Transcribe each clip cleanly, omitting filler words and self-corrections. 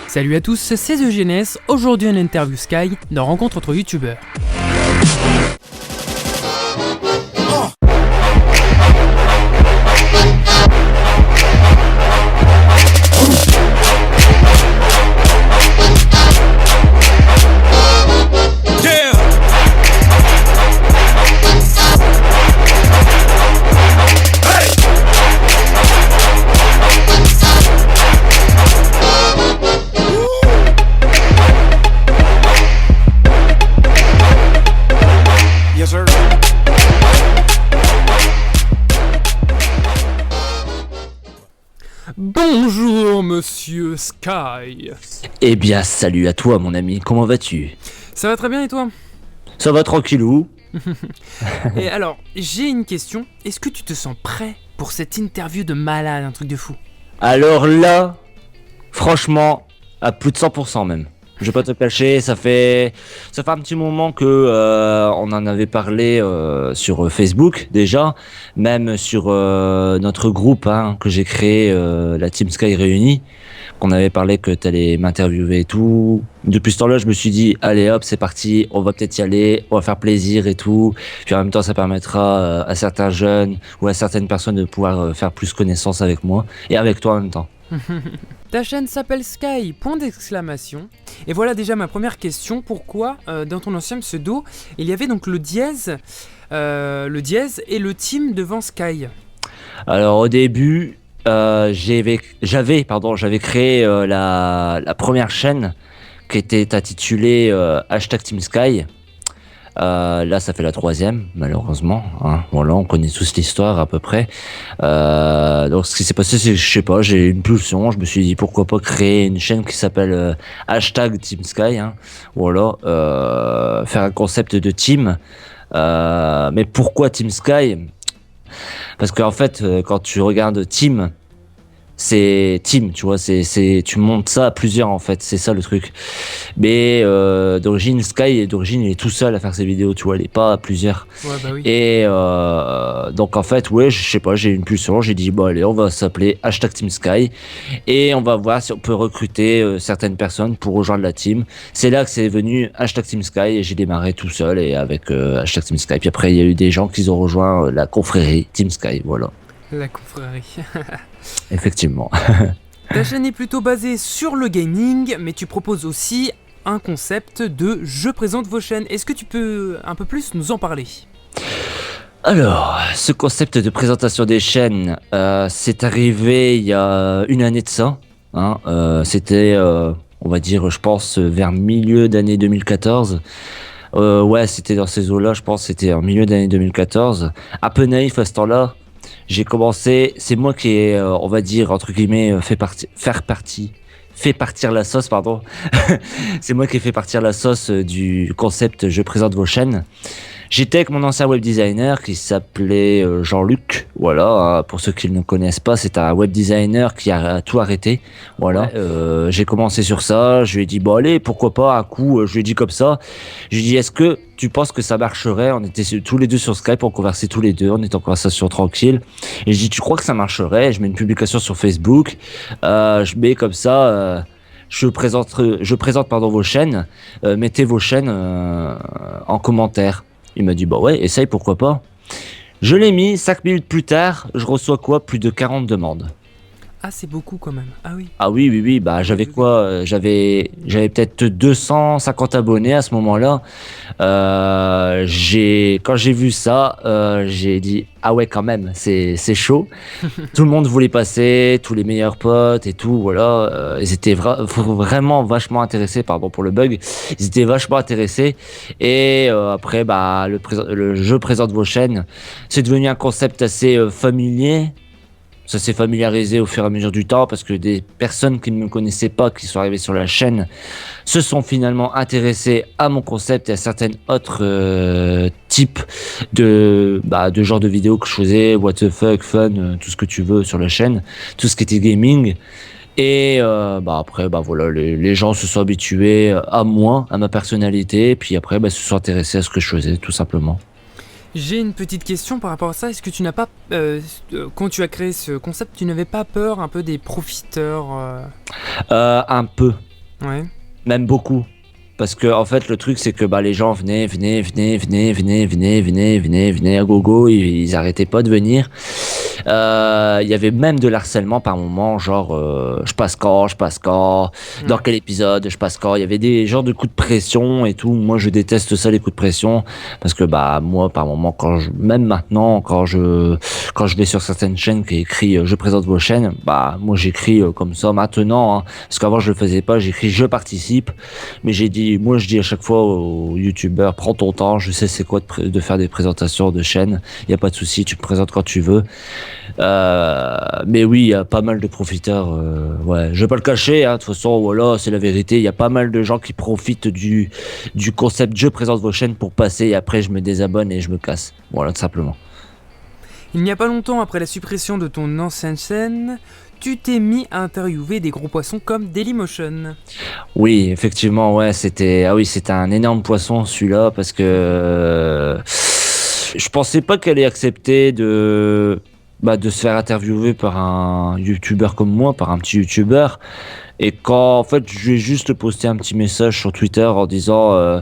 Salut à tous, c'est Eugénès. Aujourd'hui, on interview Sky dans Rencontre entre youtubeurs. Bonjour Monsieur Sky. Eh bien, salut à toi mon ami, comment vas-tu? Ça va très bien et toi? Ça va tranquillou. Et alors, j'ai une question. Est-ce que tu te sens prêt pour cette interview de malade, un truc de fou? Alors là, franchement, à plus de 100% même. Je vais pas te cacher, ça fait un petit moment que on en avait parlé sur Facebook déjà, même sur notre groupe que j'ai créé, la Team Sky Réunie, qu'on avait parlé que t'allais m'interviewer et tout. Depuis ce temps-là, je me suis dit allez hop, c'est parti, on va peut-être y aller, on va faire plaisir et tout. Puis en même temps, ça permettra à certains jeunes ou à certaines personnes de pouvoir faire plus connaissance avec moi et avec toi en même temps. Ta chaîne s'appelle Sky, point d'exclamation. Et voilà déjà ma première question. Pourquoi dans ton ancien pseudo, il y avait donc le dièse et le team devant Sky? Alors au début, j'avais créé la première chaîne qui était intitulée hashtag Team Sky. Là, ça fait la troisième, malheureusement. Voilà, on connaît tous l'histoire à peu près. Donc, ce qui s'est passé, c'est que je sais pas, j'ai eu une pulsion. Je me suis dit pourquoi pas créer une chaîne qui s'appelle hashtag Team Sky. Voilà, faire un concept de team. Mais pourquoi Team Sky? Parce qu'en fait, quand tu regardes Team, c'est team, tu vois, tu montes ça à plusieurs en fait, c'est ça le truc. Mais d'origine Sky, d'origine il est tout seul à faire ses vidéos, tu vois, il est pas à plusieurs. Ouais, bah oui. Et donc en fait, ouais, je sais pas, j'ai eu une pulsion, j'ai dit bon allez, on va s'appeler hashtag Team Sky et on va voir si on peut recruter certaines personnes pour rejoindre la team. C'est là que c'est venu hashtag Team Sky et j'ai démarré tout seul et avec hashtag Team Sky. Puis après il y a eu des gens qui ont rejoint la confrérie Team Sky, voilà. La confrérie. Effectivement. Ta chaîne est plutôt basée sur le gaming, mais tu proposes aussi un concept de « Je présente vos chaînes ». Est-ce que tu peux un peu plus nous en parler ? Alors, ce concept de présentation des chaînes, c'est arrivé il y a une année de ça. C'était, on va dire, je pense, vers milieu d'année 2014. Ouais, c'était dans ces eaux-là, je pense, c'était en milieu d'année 2014. Un peu naïf à ce temps-là. J'ai commencé, c'est moi qui ai, on va dire, entre guillemets, fait partir la sauce, pardon. C'est moi qui ai fait partir la sauce du concept Je présente vos chaînes. J'étais avec mon ancien web designer qui s'appelait Jean-Luc. Voilà, pour ceux qui ne le connaissent pas, c'est un web designer qui a tout arrêté. Voilà, j'ai commencé sur ça. Je lui ai dit bon allez, pourquoi pas un coup. Je lui ai dit comme ça. Je lui ai dit est-ce que tu penses que ça marcherait? On était tous les deux sur Skype, on conversait tous les deux, on était en conversation tranquille. Et je dis tu crois que ça marcherait? Je mets une publication sur Facebook. Je mets comme ça. Je présente vos chaînes. Mettez vos chaînes en commentaire. Il m'a dit bah ouais, essaye, pourquoi pas. Je l'ai mis, 5 minutes plus tard, je reçois quoi? Plus de 40 demandes. Ah, c'est beaucoup quand même. Ah oui. Ah oui, bah j'avais quoi? J'avais peut-être 250 abonnés à ce moment-là. Quand j'ai vu ça, j'ai dit ah ouais quand même, c'est chaud. Tout le monde voulait passer, tous les meilleurs potes et tout, voilà. Ils étaient vraiment vachement intéressés, pardon pour le bug. Ils étaient vachement intéressés. Et après, bah le Je présente vos chaînes, c'est devenu un concept assez familier. Ça s'est familiarisé au fur et à mesure du temps parce que des personnes qui ne me connaissaient pas, qui sont arrivées sur la chaîne, se sont finalement intéressées à mon concept et à certains autres types de genres de vidéos que je faisais, what the fuck, fun, tout ce que tu veux sur la chaîne, tout ce qui était gaming. Et après, voilà, les gens se sont habitués à moi, à ma personnalité, puis après, se sont intéressés à ce que je faisais, tout simplement. J'ai une petite question par rapport à ça. Est-ce que tu n'as pas, quand tu as créé ce concept, tu n'avais pas peur un peu des profiteurs Un peu. Ouais. même beaucoup. Parce que en fait, le truc, c'est que les gens venaient à gogo, ils arrêtaient pas de venir. Il y avait même de l'harcèlement par moment, genre je passe quand, dans Ouais. quel épisode, je passe quand. Il y avait des genres de coups de pression et tout. Moi, je déteste ça, les coups de pression, parce que moi, par moment, même maintenant, quand je vais sur certaines chaînes qui écrit je présente vos chaînes, moi j'écris comme ça maintenant, hein, parce qu'avant je le faisais pas, j'écris je participe, mais moi je dis à chaque fois aux youtubeurs, prends ton temps, je sais c'est quoi de faire des présentations de chaînes, y a pas de souci, tu me présentes quand tu veux. Mais oui, il y a pas mal de profiteurs, ouais, je vais pas le cacher, hein, de toute façon, voilà, c'est la vérité, il y a pas mal de gens qui profitent du concept je présente vos chaînes pour passer, et après je me désabonne et je me casse, voilà, tout simplement. Il n'y a pas longtemps après la suppression de ton ancienne chaîne, tu t'es mis à interviewer des gros poissons comme Dailymotion. Oui, effectivement, ouais, c'était un énorme poisson celui-là parce que je pensais pas qu'elle allait accepter de se faire interviewer par un youtubeur comme moi, par un petit youtubeur. Et quand en fait je vais juste poster un petit message sur Twitter en disant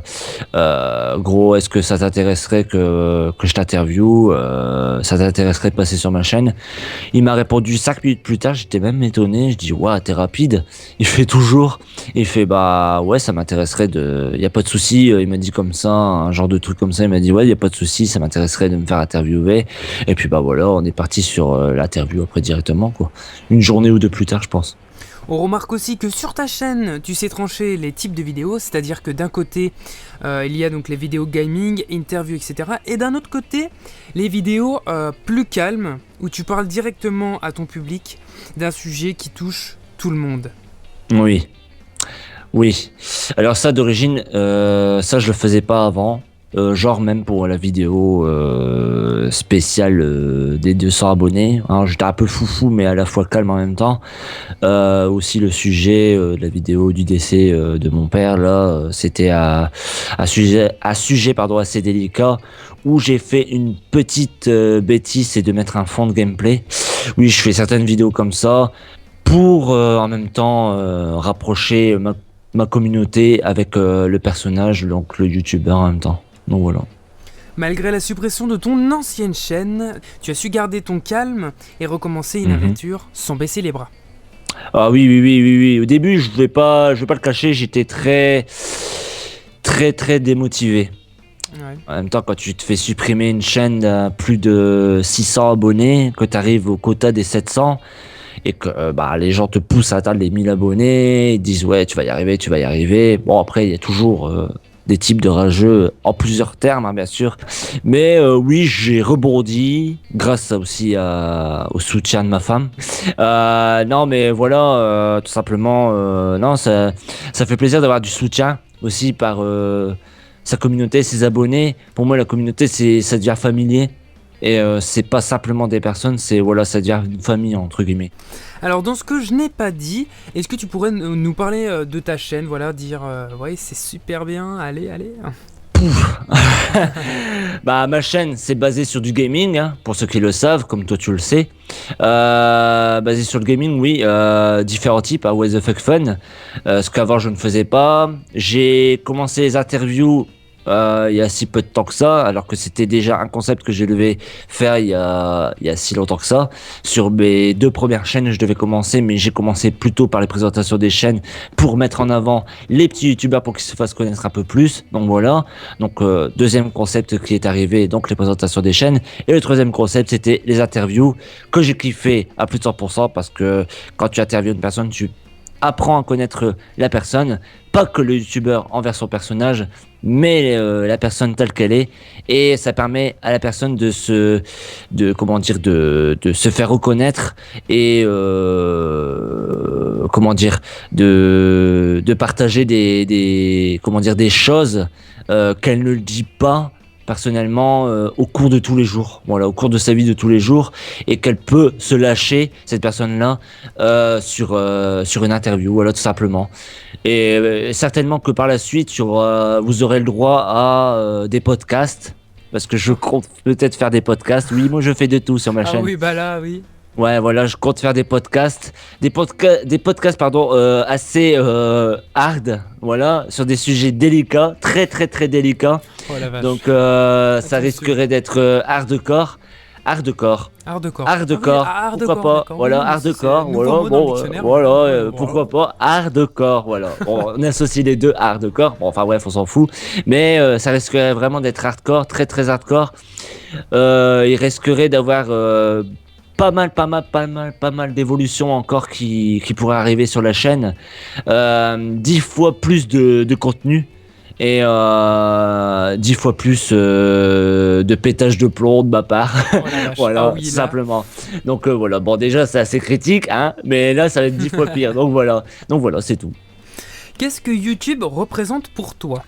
gros, est-ce que ça t'intéresserait que je t'interviewe, ça t'intéresserait de passer sur ma chaîne? Il m'a répondu 5 minutes plus tard, j'étais même étonné, je dis waouh, t'es rapide. Il fait toujours, il fait ouais, ça m'intéresserait y a pas de souci, il m'a dit comme ça, un genre de truc comme ça, il m'a dit ouais, y a pas de souci, ça m'intéresserait de me faire interviewer. Et puis voilà, on est parti sur l'interview après directement quoi. Une journée ou deux plus tard, je pense. On remarque aussi que sur ta chaîne, tu sais trancher les types de vidéos, c'est-à-dire que d'un côté, il y a donc les vidéos gaming, interviews, etc. Et d'un autre côté, les vidéos plus calmes, où tu parles directement à ton public d'un sujet qui touche tout le monde. Oui, oui. Alors ça d'origine, ça je le faisais pas avant. Genre même pour la vidéo spéciale des 200 abonnés. Alors j'étais un peu foufou mais à la fois calme en même temps. Aussi le sujet de la vidéo du décès de mon père là, c'était sujet pardon assez délicat où j'ai fait une petite bêtise, c'est de mettre un fond de gameplay. Oui, je fais certaines vidéos comme ça pour en même temps rapprocher ma communauté avec le personnage, donc le youtubeur en même temps. Donc voilà. Malgré la suppression de ton ancienne chaîne, tu as su garder ton calme et recommencer une Mhm. aventure sans baisser les bras. Ah oui, oui, oui, oui, oui. Au début, je vais pas le cacher, j'étais très, très, très démotivé. Ouais. En même temps, quand tu te fais supprimer une chaîne à plus de 600 abonnés, que tu arrives au quota des 700, et que les gens te poussent à atteindre les 1000 abonnés, ils disent ouais, tu vas y arriver, tu vas y arriver. Bon, après, il y a toujours des types de rageux en plusieurs termes, hein, bien sûr. Mais oui, j'ai rebondi grâce aussi au soutien de ma femme. Non, mais voilà, tout simplement, non, ça fait plaisir d'avoir du soutien aussi par sa communauté, ses abonnés. Pour moi, la communauté, ça devient familier. Et c'est pas simplement des personnes, ça devient une famille entre guillemets. Alors dans ce que je n'ai pas dit, est-ce que tu pourrais nous parler de ta chaîne, voilà, dire ouais c'est super bien, allez. Ma chaîne, c'est basé sur du gaming, hein, pour ceux qui le savent, comme toi tu le sais. Basé sur le gaming, oui, différents types, hein, What the Fuck Fun, ce qu'avant je ne faisais pas. J'ai commencé les interviews il y a si peu de temps que ça, alors que c'était déjà un concept que je devais faire il y a si longtemps que ça. Sur mes 2 premières chaînes, je devais commencer, mais j'ai commencé plutôt par les présentations des chaînes pour mettre en avant les petits youtubeurs pour qu'ils se fassent connaître un peu plus. Donc voilà. Donc deuxième concept qui est arrivé, donc les présentations des chaînes. Et le troisième concept, c'était les interviews que j'ai kiffé à plus de 100% parce que quand tu interviews une personne, tu apprends à connaître la personne, pas que le youtubeur envers son personnage, mais la personne telle qu'elle est, et ça permet à la personne de se faire reconnaître et de partager des choses qu'elle ne le dit pas personnellement au cours de tous les jours, voilà, au cours de sa vie de tous les jours, et qu'elle peut se lâcher, cette personne-là, sur une interview, voilà, tout simplement. Et certainement que par la suite, vous aurez le droit à des podcasts, parce que je compte peut-être faire des podcasts. Oui, moi je fais de tout sur ma chaîne. Ah oui, bah là, oui. Ouais, voilà, je compte faire des podcasts, pardon, assez hard, voilà, sur des sujets délicats, très très très délicats. Oh la vache. Donc, ça Attention. risquerait d'être hardcore, hardcore, Hardcore. Ah oui, hardcore. Pourquoi hardcore, pas? d'accord. Voilà, Oui, c'est un hardcore. nouveau Voilà, mot dans le bon, dictionnaire. voilà, Voilà. pourquoi pas? Hardcore, voilà. Bon, on associe les deux, hardcore. Bon, enfin bref, on s'en fout. Mais ça risquerait vraiment d'être hardcore, très très hardcore. Il risquerait d'avoir pas mal d'évolutions encore qui pourraient arriver sur la chaîne. 10 fois plus de contenu et 10 fois plus de pétage de plomb de ma part. Oh la vache. Ah Voilà, oui, là. simplement. Donc voilà, bon déjà c'est assez critique, hein, mais là ça va être 10 fois pire. Donc voilà, c'est tout. Qu'est-ce que YouTube représente pour toi?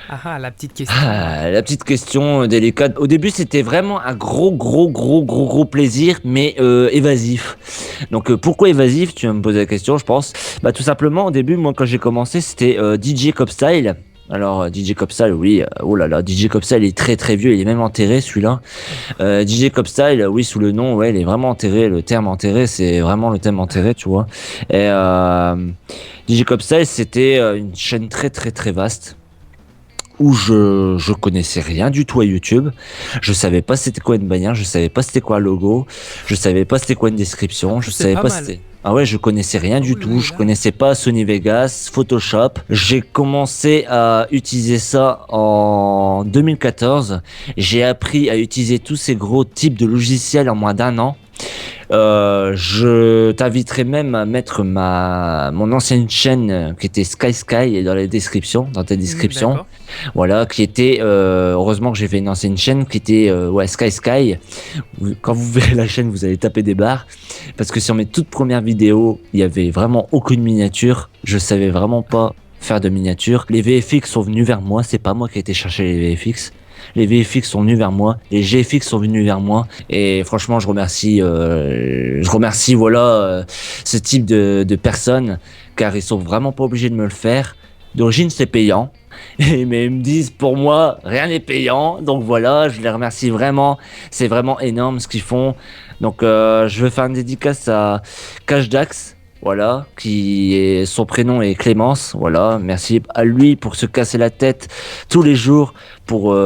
Ah, la petite question. Ah, la petite question délicate. Au début, c'était vraiment un gros plaisir, mais évasif. Donc, pourquoi évasif? Tu vas me poser la question, je pense. Bah, tout simplement, au début, moi, quand j'ai commencé, c'était DJ Copstyle. Alors, DJ Copstyle, oui, oh là là, DJ Copstyle est très très vieux, il est même enterré celui-là. DJ Copstyle, oui, sous le nom, ouais, il est vraiment enterré. Le terme enterré, c'est vraiment le terme enterré, tu vois. Et DJ Copstyle, c'était une chaîne très très très vaste où je connaissais rien du tout à YouTube. Je savais pas c'était quoi une bannière, je savais pas c'était quoi un logo, je savais pas c'était quoi une description, je C'est savais pas pas mal. c'était... Ah ouais, je connaissais rien du Oui, tout, oui, je là. connaissais pas Sony Vegas, Photoshop. J'ai commencé à utiliser ça en 2014. J'ai appris à utiliser tous ces gros types de logiciels en moins d'un an. Je t'inviterai même à mettre mon ancienne chaîne qui était Sky dans les descriptions, dans tes descriptions. D'accord. Voilà, qui était heureusement que j'ai fait une ancienne chaîne qui était ouais Sky. Quand vous verrez la chaîne, vous allez taper des barres parce que sur mes toutes premières vidéos, il y avait vraiment aucune miniature. Je savais vraiment pas faire de miniature. Les VFX sont venus vers moi, c'est pas moi qui ai été chercher les VFX. Les VFX sont venus vers moi, les GFX sont venus vers moi, et franchement, je remercie voilà, ce type de personnes, car ils sont vraiment pas obligés de me le faire. D'origine, c'est payant, mais ils me disent, pour moi, rien n'est payant, donc voilà, je les remercie vraiment, c'est vraiment énorme ce qu'ils font. Donc, je veux faire une dédicace à Cash Dax. Voilà, son prénom est Clémence. Voilà, merci à lui pour se casser la tête tous les jours pour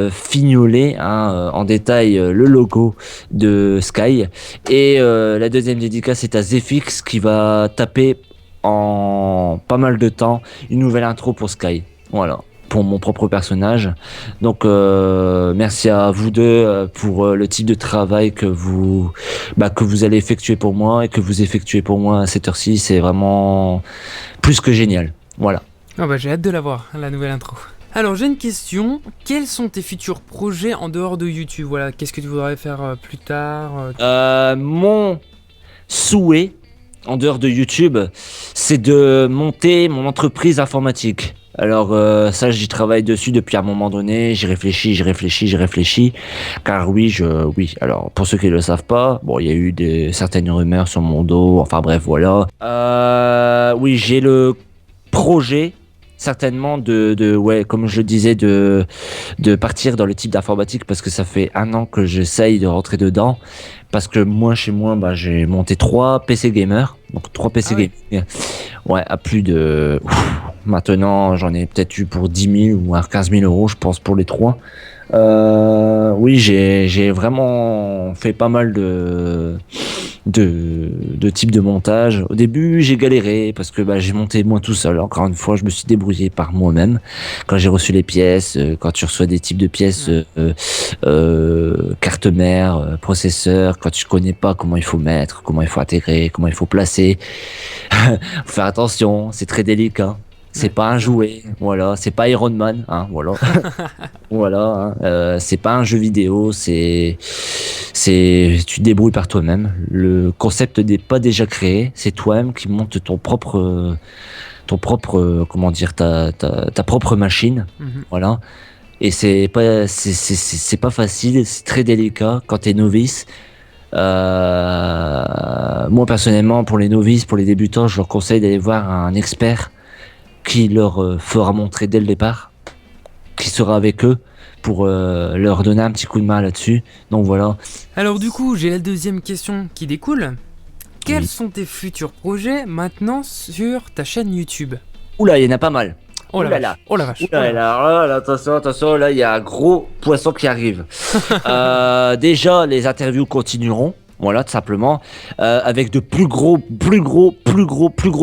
fignoler en détail le logo de Sky. Et la deuxième dédicace est à Zefix qui va taper en pas mal de temps une nouvelle intro pour Sky. Voilà, pour mon propre personnage. Donc merci à vous deux pour le type de travail que vous allez effectuer pour moi et que vous effectuez pour moi à cette heure-ci. C'est vraiment plus que génial. Voilà. Ah bah j'ai hâte de la voir, la nouvelle intro. Alors j'ai une question. Quels sont tes futurs projets en dehors de YouTube? Voilà, qu'est-ce que tu voudrais faire plus tard? Mon souhait en dehors de YouTube, c'est de monter mon entreprise informatique. Alors ça, j'y travaille dessus depuis un moment donné. J'y réfléchis. Car oui. Alors pour ceux qui ne le savent pas, bon, il y a eu certaines rumeurs sur mon dos. Enfin bref, voilà. Oui, j'ai le projet certainement ouais, comme je le disais, de partir dans le type d'informatique parce que ça fait 1 an que j'essaye de rentrer dedans. Parce que moi, chez moi, j'ai monté 3 PC gamers. Donc 3 PC gamers. Ouais, à plus de... Maintenant, j'en ai peut-être eu pour 10 000 ou 15 000 euros, je pense, pour les 3. Oui, j'ai vraiment fait pas mal de types de montage. Au début, j'ai galéré parce que j'ai monté moi tout seul. Encore une fois, je me suis débrouillé par moi-même. Quand j'ai reçu les pièces, quand tu reçois des types de pièces, carte mère, processeur, quand tu connais pas comment il faut mettre, comment il faut intégrer, comment il faut placer, faut faire attention, c'est très délicat. C'est pas un jouet, voilà, c'est pas Iron Man, hein, voilà. Voilà, hein. C'est pas un jeu vidéo, tu te débrouilles par toi-même. Le concept n'est pas déjà créé, c'est toi-même qui montes ton propre, comment dire, ta propre machine, voilà. Et c'est pas facile, c'est très délicat quand t'es novice. Moi personnellement, pour les novices, pour les débutants, je leur conseille d'aller voir un expert qui leur fera montrer dès le départ, qui sera avec eux. pour leur donner un petit coup de main là-dessus. Donc voilà. Alors du coup, j'ai la deuxième question qui découle. Quels Oui. sont tes futurs projets maintenant sur ta chaîne YouTube? Oula, il y en a pas mal. Oh la Ouh là vache, là. oh la vache. Ouh Oh la là vache. là, oh là, attention, là il y a un gros poisson qui arrive. Déjà, les interviews continueront, voilà, tout simplement, avec de plus gros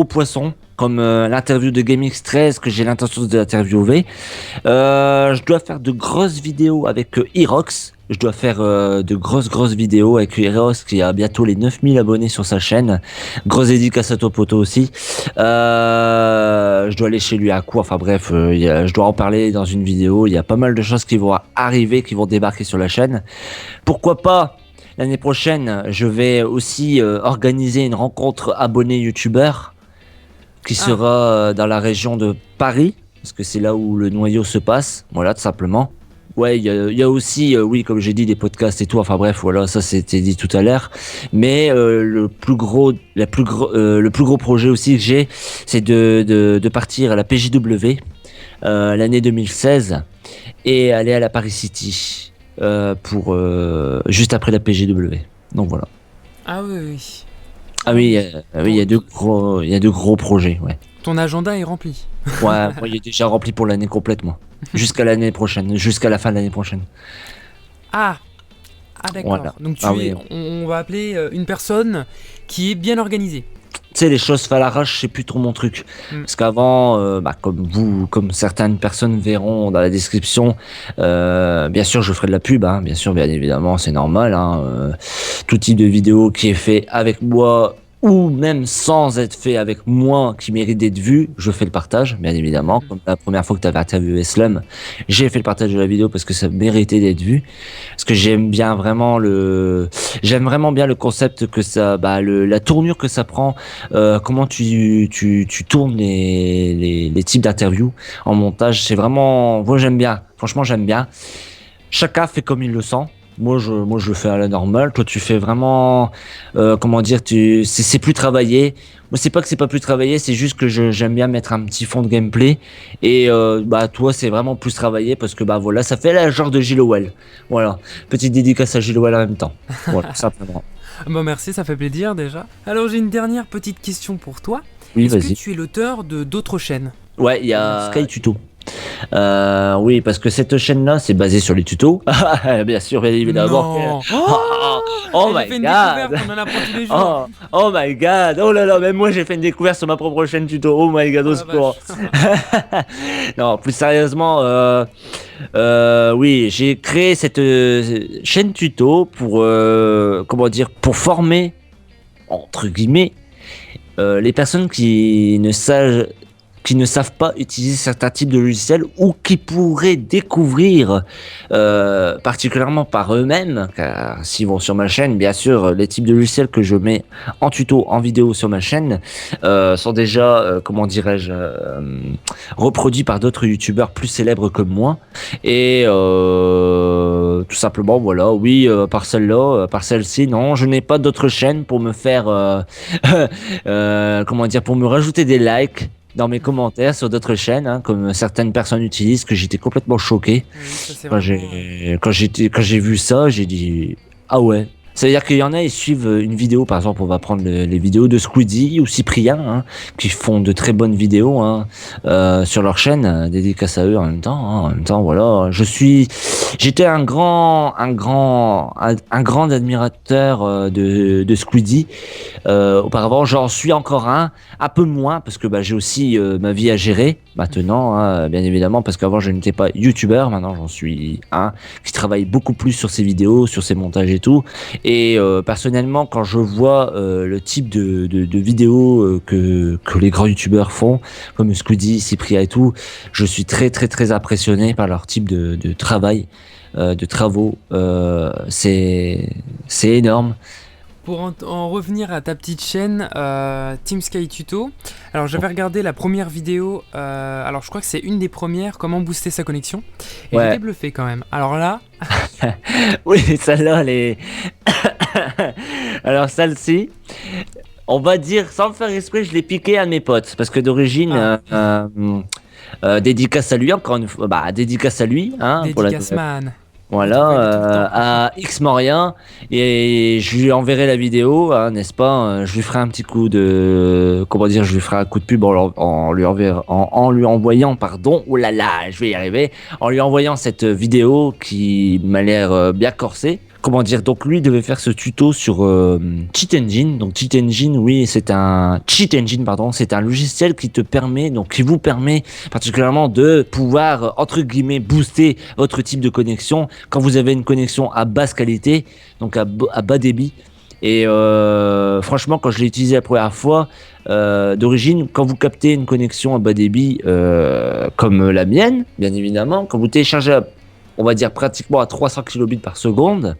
poissons, comme l'interview de GameX13 que j'ai l'intention d'interviewer. Je dois faire de grosses vidéos avec Irox. Je dois faire de grosses vidéos avec Irox qui a bientôt les 9000 abonnés sur sa chaîne. Grosse dédicace à toi poto aussi. Je dois aller chez lui à quoi. Enfin bref, je dois en parler dans une vidéo. Il y a pas mal de choses qui vont arriver, qui vont débarquer sur la chaîne. Pourquoi pas l'année prochaine, je vais aussi organiser une rencontre abonnés youtubeurs qui sera dans la région de Paris. Parce que c'est là où le noyau se passe, voilà, tout simplement. Ouais, il y a aussi, oui, comme j'ai dit, des podcasts et tout. Enfin bref, voilà, ça c'était dit tout à l'heure. Mais le plus gros projet aussi que j'ai, c'est de partir à la PJW l'année 2016 et aller à la Paris City pour juste après la PJW. Donc voilà. Ah oui, oui. Ah oui, oui, il y a de gros projets, ouais. Ton agenda est rempli. Ouais, moi, il est déjà rempli pour l'année complète, moi. Jusqu'à l'année prochaine, jusqu'à la fin de l'année prochaine. Ah, ah d'accord. Voilà. Donc Ah oui. on va appeler une personne qui est bien organisée. Tu sais, les choses faits à l'arrache, c'est plus trop mon truc. Parce qu'avant, comme certaines personnes verront dans la description, bien sûr, je ferai de la pub, hein, bien sûr, bien évidemment, c'est normal. Hein, tout type de vidéo qui est fait avec moi ou même sans être fait avec moi qui mérite d'être vu, je fais le partage, bien évidemment. Comme la première fois que tu avais interviewé Slum, j'ai fait le partage de la vidéo parce que ça méritait d'être vu. Parce que j'aime vraiment bien le concept que ça, la tournure que ça prend, comment tu tournes les types d'interviews en montage. C'est vraiment, moi j'aime bien. Franchement, j'aime bien. Chacun fait comme il le sent. Moi, je le fais à la normale. Toi, tu fais vraiment, comment dire, c'est plus travaillé. Moi, c'est pas que c'est pas plus travaillé, c'est juste que j'aime bien mettre un petit fond de gameplay. Et toi, c'est vraiment plus travaillé parce que voilà, ça fait la genre de Gilles Howell. Voilà, petite dédicace à Gilles Howell en même temps. Voilà, tout simplement. Bon merci, ça fait plaisir déjà. Alors j'ai une dernière petite question pour toi. Oui, Est-ce que vas-y. tu es l'auteur de d'autres chaînes? Ouais, il y a Sky Tuto. Oui, parce que cette chaîne-là, c'est basé sur les tutos. Bien sûr, bien évidemment. Non. Oh J'ai my fait une god. découverte, on en apprend tous les jours. Oh my god. Oh là là, même moi j'ai fait une découverte sur ma propre chaîne tuto. Oh my god, Oh au la secours. vache. Non, plus sérieusement, oui, j'ai créé cette chaîne tuto pour, pour former, entre guillemets, les personnes qui ne savent pas utiliser certains types de logiciels ou qui pourraient découvrir particulièrement par eux-mêmes, car s'ils vont sur ma chaîne, bien sûr, les types de logiciels que je mets en tuto, en vidéo sur ma chaîne sont déjà, reproduits par d'autres youtubeurs plus célèbres que moi. Et tout simplement, voilà, oui, par celle-là, par celle-ci, non, je n'ai pas d'autres chaînes pour me faire, pour me rajouter des likes dans mes commentaires sur d'autres chaînes, hein, comme certaines personnes utilisent, que j'étais complètement choqué. Oui, ça, c'est Quand vraiment, quand j'ai vu ça, j'ai dit ah ouais. Ça veut dire qu'il y en a, ils suivent une vidéo, par exemple, on va prendre les vidéos de Squeezie ou Cyprien, hein, qui font de très bonnes vidéos hein, sur leur chaîne, dédicace à eux en même temps. Hein, en même temps, voilà, j'étais un grand admirateur de Squeezie. Auparavant, j'en suis encore un peu moins parce que j'ai aussi ma vie à gérer maintenant, hein, bien évidemment, parce qu'avant je n'étais pas youtubeur, maintenant j'en suis un qui travaille beaucoup plus sur ses vidéos, sur ses montages et tout. Et personnellement, quand je vois le type de vidéos que les grands youtubeurs font, comme Squeezie, Cyprien et tout, je suis très impressionné par leur type de travail, de travaux. C'est énorme. Pour en revenir à ta petite chaîne Team Sky Tuto, alors j'avais regardé la première vidéo, alors je crois que c'est une des premières, comment booster sa connexion, et Ouais. j'étais bluffé quand même. Alors là, Oui, celle-là, elle est... Alors celle-ci, on va dire, sans le faire exprès, je l'ai piqué à mes potes. Parce que d'origine, Dédicace à lui, encore une fois. Bah, dédicace à lui, hein, pour la Dédicace man. voilà, Tout le temps. à X Morien, et je lui enverrai la vidéo, hein, n'est-ce pas? Je lui ferai un petit coup de, comment dire, je lui ferai un coup de pub en lui envoyant, pardon, oh là là, je vais y arriver, en lui envoyant cette vidéo qui m'a l'air bien corsée. Comment dire, donc lui devait faire ce tuto sur Cheat Engine. Donc Cheat Engine, oui, c'est un Cheat Engine, pardon, c'est un logiciel qui te permet, donc qui vous permet particulièrement de pouvoir entre guillemets booster votre type de connexion quand vous avez une connexion à basse qualité, donc à bas débit. Et franchement, quand je l'ai utilisé la première fois, d'origine, quand vous captez une connexion à bas débit comme la mienne, bien évidemment, quand vous téléchargez, on va dire pratiquement à 300 kilobits par seconde,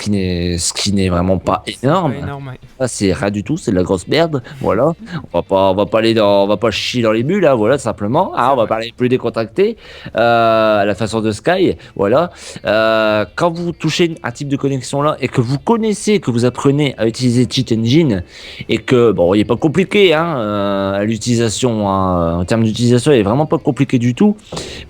ce qui n'est vraiment pas énorme. Pas énorme, ouais. Ça, c'est rien du tout, c'est de la grosse merde. Voilà. On va pas on va pas chier dans les bulles, là, voilà, simplement. Ah, on va parler plus décontracté, à la façon de Sky, voilà. Quand vous touchez un type de connexion là et que vous connaissez, que vous apprenez à utiliser Cheat Engine et que, bon, il est pas compliqué, hein, à l'utilisation, hein, en termes d'utilisation, il est vraiment pas compliqué du tout,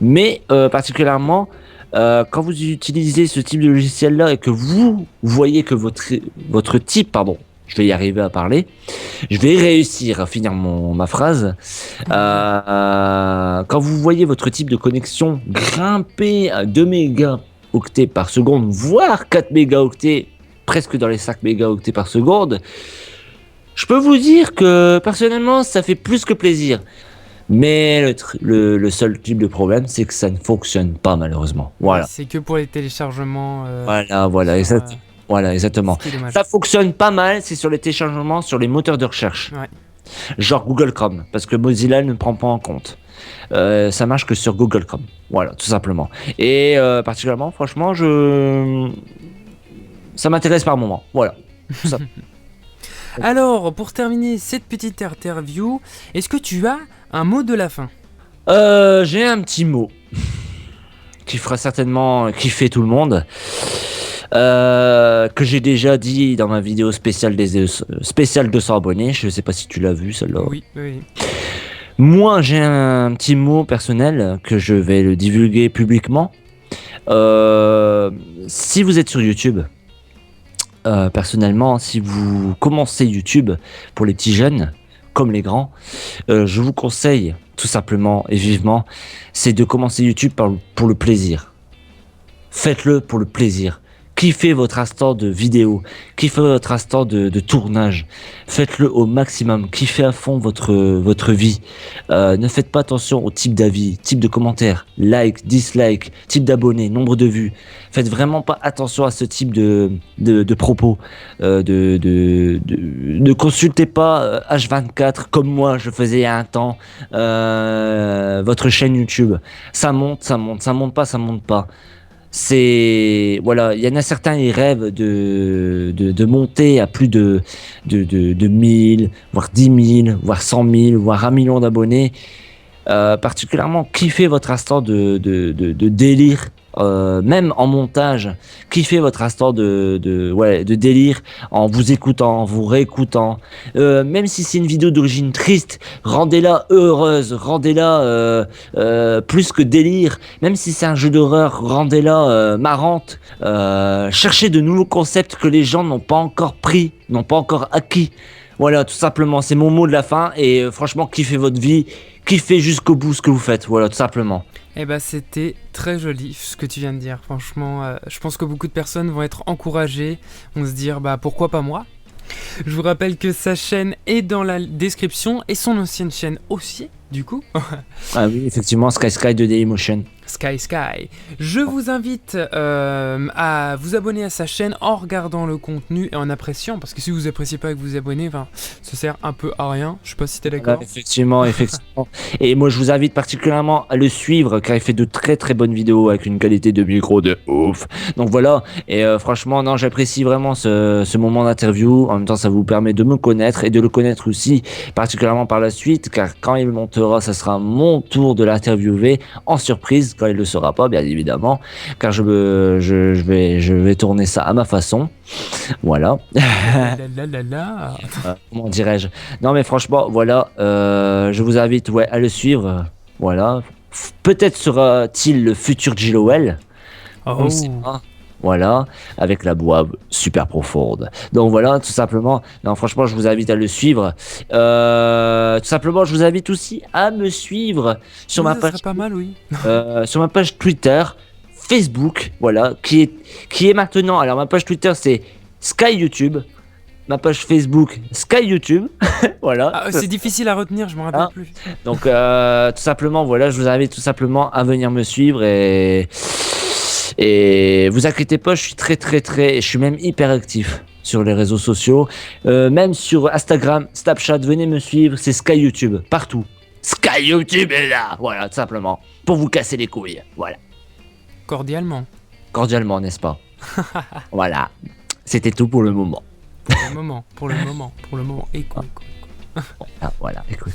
mais particulièrement. Quand vous utilisez ce type de logiciel-là et que vous voyez que votre type, pardon, je vais y arriver à parler, je vais réussir à finir ma phrase. Quand vous voyez votre type de connexion grimper à 2 mégaoctets par seconde, voire 4 mégaoctets, presque dans les 5 mégaoctets par seconde, je peux vous dire que personnellement, ça fait plus que plaisir. Mais le seul type de problème, c'est que ça ne fonctionne pas malheureusement. Voilà. C'est que pour les téléchargements. Voilà, exactement. C'est dommage. Ça fonctionne pas mal, c'est sur les téléchargements, sur les moteurs de recherche. Ouais. Genre Google Chrome, parce que Mozilla ne prend pas en compte. Ça marche que sur Google Chrome. Voilà, tout simplement. Et particulièrement, franchement, ça m'intéresse par moment. Voilà. Ça. Alors, pour terminer cette petite interview, est-ce que tu as un mot de la fin? J'ai un petit mot qui fera certainement kiffer tout le monde, que j'ai déjà dit dans ma vidéo spéciale 200 abonnés. Je sais pas si tu l'as vu celle-là. Oui. Moi, j'ai un petit mot personnel que je vais le divulguer publiquement. Si vous êtes sur YouTube, personnellement, si vous commencez YouTube pour les petits jeunes, comme les grands, je vous conseille tout simplement et vivement, c'est de commencer YouTube pour le plaisir. Faites-le pour le plaisir. Kiffez votre instant de vidéo, kiffez votre instant de tournage. Faites-le au maximum, kiffez à fond votre vie. Ne faites pas attention au type d'avis, type de commentaires, like, dislike, type d'abonnés, nombre de vues. Faites vraiment pas attention à ce type de propos. Ne consultez pas H24 comme moi je faisais il y a un temps votre chaîne YouTube. Ça monte pas. C'est voilà, il y en a certains ils rêvent de monter à plus de 1000, voire 10 000, voire 100 000, voire 1 million d'abonnés. Particulièrement kiffez votre instant de délire, même en montage, kiffez votre instant de délire en vous écoutant, en vous réécoutant, même si c'est une vidéo d'origine triste, rendez-la heureuse, rendez-la plus que délire, même si c'est un jeu d'horreur, rendez-la marrante, cherchez de nouveaux concepts que les gens n'ont pas encore pris, n'ont pas encore acquis. Voilà, tout simplement, c'est mon mot de la fin et franchement, kiffez votre vie, kiffez jusqu'au bout ce que vous faites, voilà, tout simplement. Eh ben, c'était très joli ce que tu viens de dire. Franchement, je pense que beaucoup de personnes vont être encouragées, vont se dire, bah pourquoi pas moi? Je vous rappelle que sa chaîne est dans la description et son ancienne chaîne aussi, du coup. Ah oui, effectivement, Sky 2D Emotion. Sky. Je vous invite à vous abonner à sa chaîne en regardant le contenu et en appréciant, parce que si vous appréciez pas et que vous abonnez, ça sert un peu à rien. Je sais pas si t'es d'accord. Effectivement. Et moi, je vous invite particulièrement à le suivre, car il fait de très très bonnes vidéos avec une qualité de micro de ouf. Donc voilà. Et franchement, non, j'apprécie vraiment ce moment d'interview. En même temps, ça vous permet de me connaître et de le connaître aussi, particulièrement par la suite, car quand il montera, ça sera mon tour de l'interviewer en surprise. Quand il le sera pas, bien évidemment, car je vais tourner ça à ma façon. Voilà. Comment dirais-je? Non mais franchement, voilà, je vous invite à le suivre. Voilà. Peut-être sera-t-il le futur J-Lowell. On ne Oh. sait pas. Voilà, avec la voix super profonde. Donc voilà, tout simplement. Non, franchement, je vous invite à le suivre. Tout simplement, je vous invite aussi à me suivre sur Oui, ma ça page, serait pas mal, oui. sur ma page Twitter, Facebook, voilà, qui est maintenant. Alors ma page Twitter, c'est Sky YouTube. Ma page Facebook, Sky YouTube. Voilà. Ah, c'est difficile à retenir, je me rappelle Ah. plus. Donc tout simplement, voilà, je vous invite tout simplement à venir me suivre et vous inquiétez pas, je suis je suis même hyper actif sur les réseaux sociaux, même sur Instagram, Snapchat, venez me suivre, c'est Sky YouTube, partout. Sky YouTube est là, voilà, tout simplement, pour vous casser les couilles, voilà, Cordialement. cordialement, n'est-ce pas? Voilà, c'était tout pour le moment. Pour le moment. Écho. Voilà, écoute.